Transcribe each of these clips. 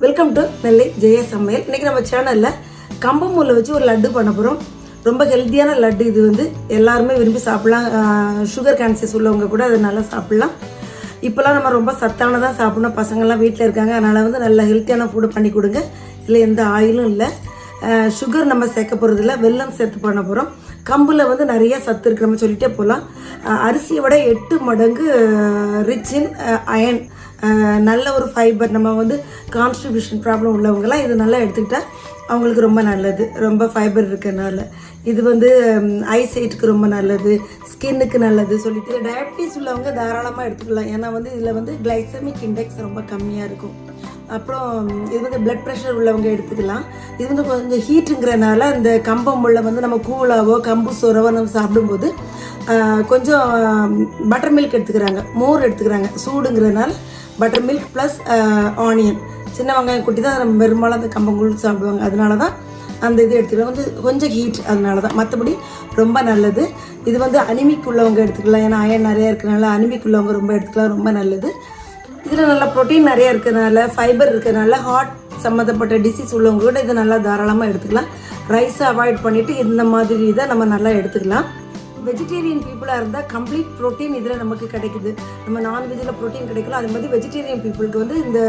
Welcome to நெல்லை ஜெயா சமையல். இன்றைக்கி நம்ம சேனலில் கம்பங்கூழில் வச்சு ஒரு லட்டு பண்ண போகிறோம். ரொம்ப ஹெல்த்தியான லட்டு. இது வந்து எல்லாருமே விரும்பி சாப்பிட்லாம். சுகர் கேன்சர்ஸ் உள்ளவங்க கூட அதை நல்லா சாப்பிட்லாம். இப்போலாம் நம்ம ரொம்ப சத்தானதாக சாப்பிட்ணும். பசங்கள்லாம் வீட்டில் இருக்காங்க, அதனால் வந்து நல்ல ஹெல்த்தியான ஃபுட்டு பண்ணி கொடுங்க. இதில் எந்த ஆயிலும் இல்லை. சுகர் நம்ம சேர்க்க போகிறதில்ல, வெல்லம் சேர்த்து பண்ண போகிறோம். கம்பில் வந்து நிறைய சத்து இருக்குது, நம்ம சொல்லிகிட்டே போகலாம். அரிசியை விட 8 மடங்கு ரிச் இன் அயன், நல்ல ஒரு ஃபைபர். நம்ம வந்து கான்ஸ்டிபியூஷன் ப்ராப்ளம் உள்ளவங்களாம் இது நல்லா எடுத்துக்கிட்டால் அவங்களுக்கு ரொம்ப நல்லது. ரொம்ப ஃபைபர் இருக்கிறதுனால இது வந்து ஐசைட்டுக்கு ரொம்ப நல்லது, ஸ்கின்னுக்கு நல்லது சொல்லிட்டு டயபிட்டிஸ் உள்ளவங்க தாராளமாக எடுத்துக்கலாம். ஏன்னா வந்து இதில் வந்து கிளைசமிக் இண்டெக்ஸ் ரொம்ப கம்மியாக இருக்கும். அப்புறம் இது வந்து பிளட் ப்ரெஷர் உள்ளவங்க எடுத்துக்கலாம். இது வந்து கொஞ்சம் ஹீட்டுங்கிறனால இந்த கம்பமுள்ள வந்து நம்ம கூழாவோ கம்பு சோறவோ நம்ம சாப்பிடும்போது கொஞ்சம் பட்டர் மில்க் எடுத்துக்கிறாங்க, மோர் எடுத்துக்கிறாங்க. சூடுங்கிறதுனால பட்டர் மில்க் ப்ளஸ் ஆனியன், சின்ன வெங்காயம் குட்டி தான் நம்ம பெரும்பாலும் அந்த கம்பங்கூழ் சாப்பிடுவாங்க. அதனால தான் அந்த இது எடுத்துக்கலாம். கொஞ்சம் ஹீட், அதனால தான். மற்றபடி ரொம்ப நல்லது. இது வந்து அனிமிக் உள்ளவங்க எடுத்துக்கலாம். ஏன்னா அயன் நிறையா இருக்கிறனால அனிமிக் உள்ளவங்க ரொம்ப எடுத்துக்கலாம், ரொம்ப நல்லது. இதில் நல்லா ப்ரோட்டீன் நிறையா இருக்கிறதுனால, ஃபைபர் இருக்கிறதுனால ஹார்ட் சம்மந்தப்பட்ட டிசீஸ் உள்ளவங்க கூட இதை நல்லா தாராளமாக எடுத்துக்கலாம். ரைஸை அவாய்ட் பண்ணிவிட்டு இந்த மாதிரி இதை நம்ம நல்லா எடுத்துக்கலாம். வெஜிடேரியன் பீப்புளாக இருந்தால் கம்ப்ளீட் ப்ரோட்டீன் இதில் நமக்கு கிடைக்குது. நம்ம நான்வெஜ்ஜில் ப்ரோட்டீன் கிடைக்கலாம், அது மாதிரி வெஜிடேரியன் பீப்புளுக்கு வந்து இந்த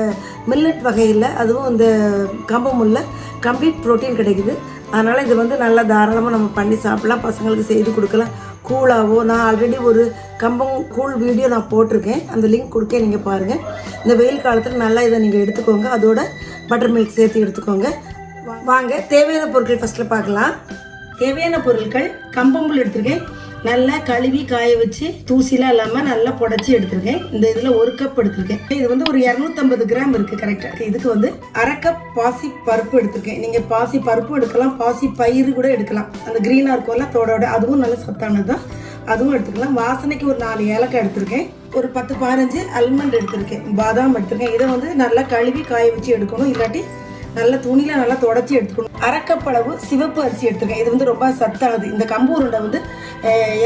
மில்லட் வகையில், அதுவும் இந்த கம்பமுள்ள கம்ப்ளீட் ப்ரோட்டீன் கிடைக்குது. அதனால் இது வந்து நல்லா தாராளமாக நம்ம பண்ணி சாப்பிட்லாம், பசங்களுக்கு செய்து கொடுக்கலாம். கூழாவோ, நான் ஆல்ரெடி ஒரு கூழ் வீடியோ நான் போட்டிருக்கேன், அந்த லிங்க் கொடுக்க நீங்கள் பாருங்கள். இந்த வெயில் காலத்தில் நல்லா இதை நீங்கள் எடுத்துக்கோங்க. அதோட பட்டர் மில்க் சேர்த்து எடுத்துக்கோங்க. வாங்க தேவையான பொருட்கள் ஃபஸ்ட்டில் பார்க்கலாம். தேவையான பொருட்கள்: கம்பங்கூழ் எடுத்துருக்கேன், நல்லா கழுவி காய வச்சு தூசிலாம் இல்லாமல் நல்லா புடச்சி எடுத்துருக்கேன். இந்த இதில் 1 கப் எடுத்துருக்கேன். இது வந்து ஒரு 250 கிராம் இருக்குது கரெக்டாக. இதுக்கு வந்து 1/2 கப் பாசி பருப்பு எடுத்துருக்கேன். நீங்கள் பாசி பருப்பு எடுக்கலாம், பாசி பயிறு கூட எடுக்கலாம். அந்த க்ரீனாக இருக்கும்ல தோடோட, அதுவும் நல்ல சத்தானது தான், அதுவும் எடுத்துக்கலாம். வாசனைக்கு ஒரு 4 ஏலக்காய் எடுத்துருக்கேன். ஒரு 10-15 அல்மண்ட் எடுத்துருக்கேன், பாதாம் எடுத்துருக்கேன். இதை வந்து நல்லா கழுவி காய வச்சு எடுக்கணும், இல்லாட்டி நல்ல துணியில் நல்லா தொடச்சி எடுத்துக்கணும். 1/2 கப் அளவு சிவப்பு அரிசி எடுத்துருக்கேன். இது வந்து ரொம்ப சத்தானது. இந்த கம்பு உருண்டை வந்து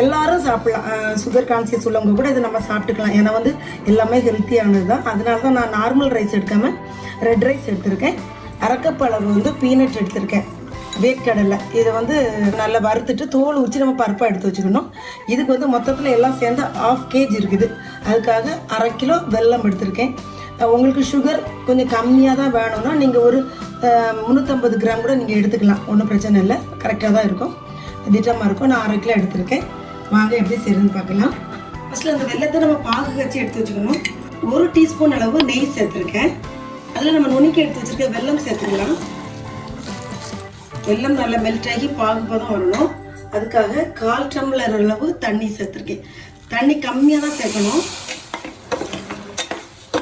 எல்லாரும் சாப்பிட்லாம். சுகர் கான்சியஸ் உள்ளவங்க கூட இதை நம்ம சாப்பிட்டுக்கலாம். ஏன்னா வந்து எல்லாமே ஹெல்த்தியானது தான். அதனால தான் நான் நார்மல் ரைஸ் எடுக்காமல் ரெட் ரைஸ் எடுத்திருக்கேன். 1/2 கப் அளவு வந்து பீனட் எடுத்திருக்கேன், வேர்க்கடலை. இதை வந்து நல்லா வறுத்துட்டு தோல் உரிச்சு நம்ம பருப்பாக எடுத்து வச்சுக்கணும். இதுக்கு வந்து மொத்தத்தில் எல்லாம் சேர்ந்து 1/2 kg இருக்குது. அதுக்காக 1/2 கிலோ வெல்லம் எடுத்திருக்கேன். உங்களுக்கு சுகர் கொஞ்சம் கம்மியாக தான் வேணும்னா நீங்கள் ஒரு 350 கிராம் கூட நீங்கள் எடுத்துக்கலாம், ஒன்றும் பிரச்சனை இல்லை, கரெக்டாக தான் இருக்கும், திட்டமாக இருக்கும். நான் 1/2 கிலோ எடுத்திருக்கேன். வாங்க எப்படி செய்யணும்னு பார்க்கலாம். ஃபஸ்ட்டில் அந்த வெல்லத்தை நம்ம பாகு வச்சு எடுத்து வச்சுக்கணும். 1 டீஸ்பூன் அளவு நெய் சேர்த்துருக்கேன். அதில் நம்ம நுணுக்கி எடுத்து வச்சுருக்க வெல்லம் சேர்த்துக்கலாம். வெல்லம் நல்லா மெல்ட் ஆகி பாகு பதம் வரணும். அதுக்காக 1/4 டம்ளர் அளவு தண்ணி சேர்த்துருக்கேன். தண்ணி கம்மியாக தான் சேர்க்கணும்.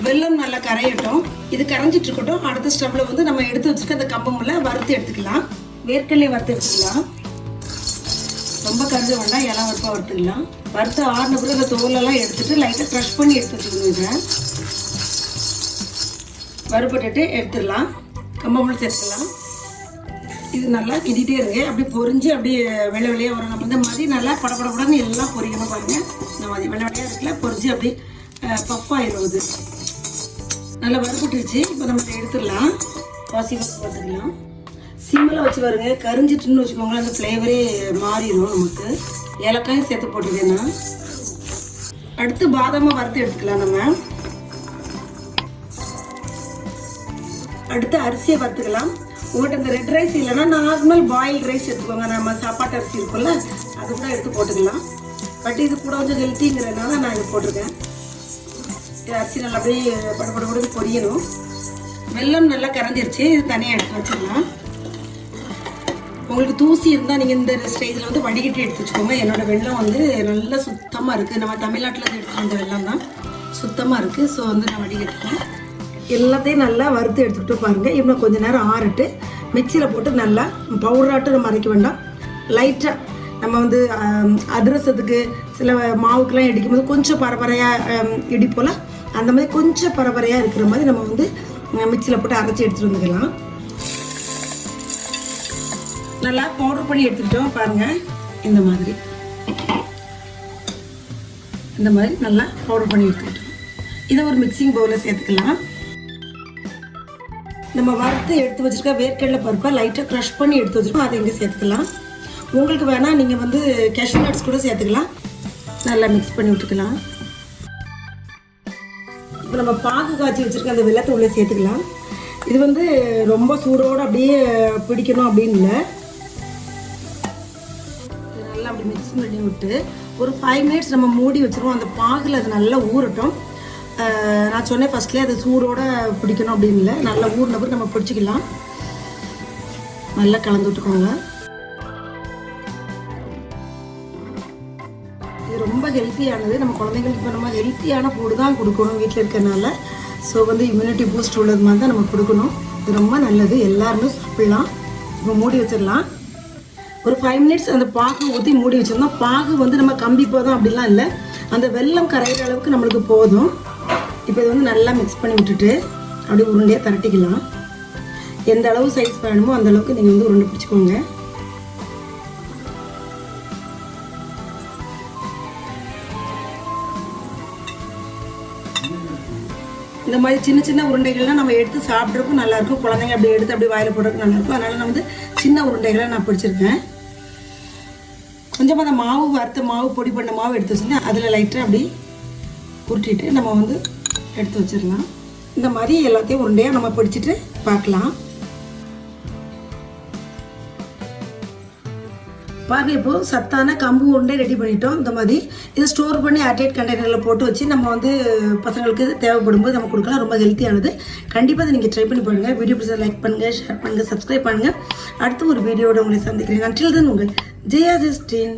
வெல்லம் நல்லா கரையட்டும். இது கரைஞ்சிட்டு இருக்கட்டும். அடுத்த ஸ்டவ்ல வந்து நம்ம எடுத்து வச்சுக்க அந்த கம்பமுள்ள வறுத்து எடுத்துக்கலாம். வேர்க்கடலை வறுத்து எடுத்துக்கலாம். ரொம்ப கருது வேண்டாம், இலை வறுப்பாக வறுத்துக்கலாம். வறுத்து ஆறின பிறகு அந்த தோலெல்லாம் எடுத்துட்டு லைட்டாக க்ரஷ் பண்ணி எடுத்து வச்சுக்கணும். இதை வறுபட்டுட்டு எடுத்துடலாம். கம்பமுள்ள சேர்த்துக்கலாம். இது நல்லா கிண்டிகிட்டே இருங்க. அப்படியே பொரிஞ்சு அப்படியே வெள்ளை வெள்ளையாக வரும். நம்ம இந்த மாதிரி நல்லா படப்படப்படன்னு எல்லாம் பொரியணும் பாருங்கள். நம்ம அது வெள்ளை வெள்ளையாக இருக்குல்ல, பொரிஞ்சு அப்படியே பஃப்பாயிடும். இது நல்லா வறுபட்டுருச்சு. இப்போ நம்ம இதை எடுத்துடலாம். பாசி பருப்பு பார்த்துக்கலாம். சிம்மில் வச்சு பாருங்க, கரிஞ்சிட்டுன்னு வச்சுக்கோங்களேன், அந்த ஃப்ளேவரே மாறிடும் நமக்கு. ஏலக்காயும் சேர்த்து போட்டிருக்கேன்னா. அடுத்து பாதாமை வறுத்து எடுத்துக்கலாம். நம்ம அடுத்து அரிசியை வறுத்துக்கலாம். உங்கள்கிட்ட இந்த ரெட் ரைஸ் இல்லைன்னா நார்மல் பாயில் ரைஸ் எடுத்துக்கோங்க. நம்ம சாப்பாட்டு அரிசி இருக்கும்ல, அது கூட எடுத்து போட்டுக்கலாம். பட் இது கூட கொஞ்சம் ஹெல்த்திங்கிறதுனால நான் இது போட்டிருக்கேன். அரிசி நல்லா அப்படியே படப்பட பொரியணும். வெல்லம் நல்லா கரைஞ்சிருச்சு. இது தனியாக எடுத்து வச்சிடலாம். உங்களுக்கு தூசி இருந்தால் நீங்கள் இந்த ஸ்டேஜில் வந்து வடிகட்டி எடுத்து வச்சுக்கோங்க. என்னோடய வெல்லம் வந்து நல்லா சுத்தமாக இருக்குது. நம்ம தமிழ்நாட்டில் எடுத்து வந்த வெல்லம் தான், சுத்தமாக இருக்குது. ஸோ வந்து நான் வடிகட்டுறேன். எல்லாத்தையும் நல்லா வறுத்து எடுத்துக்கிட்டு பாருங்கள். இன்னும் கொஞ்சம் நேரம் ஆறிட்டு மிக்சியில் போட்டு நல்லா பவுடராட்டும் நம்ம அரைக்க வேண்டாம். லைட்டாக நம்ம வந்து அதிரசத்துக்கு சில மாவுக்கெல்லாம் இடிக்கும்போது கொஞ்சம் பரபரையாக இடிப்போல், அந்த மாதிரி கொஞ்சம் பரபரையாக இருக்கிற மாதிரி நம்ம வந்து மிக்சியில் போட்டு அரைச்சி எடுத்துகிட்டு வந்துக்கலாம். நல்லா பவுடர் பண்ணி எடுத்துக்கிட்டோம் பாருங்கள். இந்த மாதிரி நல்லா பவுடர் பண்ணி எடுத்துக்கிட்டோம். இதை ஒரு மிக்சிங் பவுலில் சேர்த்துக்கலாம். நம்ம வறுத்து எடுத்து வச்சுருக்க வேர்க்கடலை பருப்பை லைட்டாக க்ரஷ் பண்ணி எடுத்து வச்சுருக்கோம், அதை இங்கே சேர்த்துக்கலாம். உங்களுக்கு வேணால் நீங்கள் வந்து கேஷ்யூ நட்ஸ் கூட சேர்த்துக்கலாம். நல்லா மிக்ஸ் பண்ணி விட்டுக்கலாம். இப்போ நம்ம பாகு காய்ச்சி வச்சுருக்க அந்த வெல்லத்தை உள்ளே சேர்த்துக்கலாம். இது வந்து ரொம்ப சூடோடு அப்படியே பிடிக்கணும் அப்படின்னு இல்லை. நல்லா அப்படி மிக்ஸ் பண்ணி விட்டு ஒரு 5 மினிட்ஸ் நம்ம மூடி வச்சுருவோம். அந்த பாகில் அது நல்லா ஊறட்டும். நான் சொன்னேன் ஃபஸ்ட்லேயே அது சூடோடு பிடிக்கணும் அப்படின்னு இல்லை. நல்லா ஊறின பிறகு நம்ம பிடிச்சிக்கலாம். நல்லா கலந்து விட்டுக்கோங்க. இது ரொம்ப ஹெல்த்தியானது. நம்ம குழந்தைங்களுக்கு இப்போ நம்ம ஹெல்த்தியான ஃபுட்டு தான் கொடுக்கணும் வீட்டில் இருக்கிறனால. ஸோ வந்து இம்யூனிட்டி பூஸ்ட் உள்ளது மாதிரி தான் நம்ம கொடுக்கணும். இது ரொம்ப நல்லது, எல்லாருமே சாப்பிட்லாம். இப்போ மூடி வச்சிடலாம். ஒரு 5 மினிட்ஸ் அந்த பாகு ஊற்றி மூடி வச்சிருந்தோம். பாகு வந்து நம்ம கம்பி போதும் அப்படிலாம் இல்லை, அந்த வெல்லம் கரையிற அளவுக்கு நம்மளுக்கு போதும். இப்போ இது வந்து நல்லா மிக்ஸ் பண்ணி விட்டுட்டு அப்படியே உருண்டையாக திரட்டிக்கலாம். எந்த அளவு சைஸ் வேணுமோ அந்த அளவுக்கு நீங்கள் வந்து உருண்டை பிடிச்சிக்கோங்க. இந்த மாதிரி சின்ன சின்ன உருண்டைகள்லாம் நம்ம எடுத்து சாப்பிட்றதுக்கும் நல்லாயிருக்கும். குழந்தைங்க அப்படி எடுத்து அப்படியே வாயில் போடுறதுக்கு நல்லாயிருக்கும். அதனால் நான் வந்து சின்ன உருண்டைகளை நான் பிடிச்சிருக்கேன். கொஞ்சமாக அந்த மாவு வறுத்த மாவு பொடி பண்ண மாவு எடுத்து வச்சுருந்தேன், அதில் லைட்டாக அப்படி உருட்டிட்டு நம்ம வந்து எடுத்து வச்சிடலாம். இந்த மாதிரி எல்லாத்தையும் உருண்டையாக நம்ம பிடிச்சிட்டு பார்க்கலாம். பாருங்கள், இப்போது சத்தான கம்பு உருண்டை ரெடி பண்ணிட்டோம். இந்த மாதிரி இதை ஸ்டோர் பண்ணி ஏர்டைட் கண்டெய்னரில் போட்டு வச்சு நம்ம வந்து பசங்களுக்கு தேவைப்படும் போது நம்ம கொடுக்கலாம். ரொம்ப ஹெல்த்தியானது. கண்டிப்பாக அதை நீங்கள் ட்ரை பண்ணி பாருங்கள். வீடியோ பிடிச்சா லைக் பண்ணுங்கள், ஷேர் பண்ணுங்கள், சப்ஸ்கிரைப் பண்ணுங்கள். அடுத்து ஒரு வீடியோட உங்களை சந்திக்கிறேன். until then உங்கள் ஜெயா ஜஸ்டின்.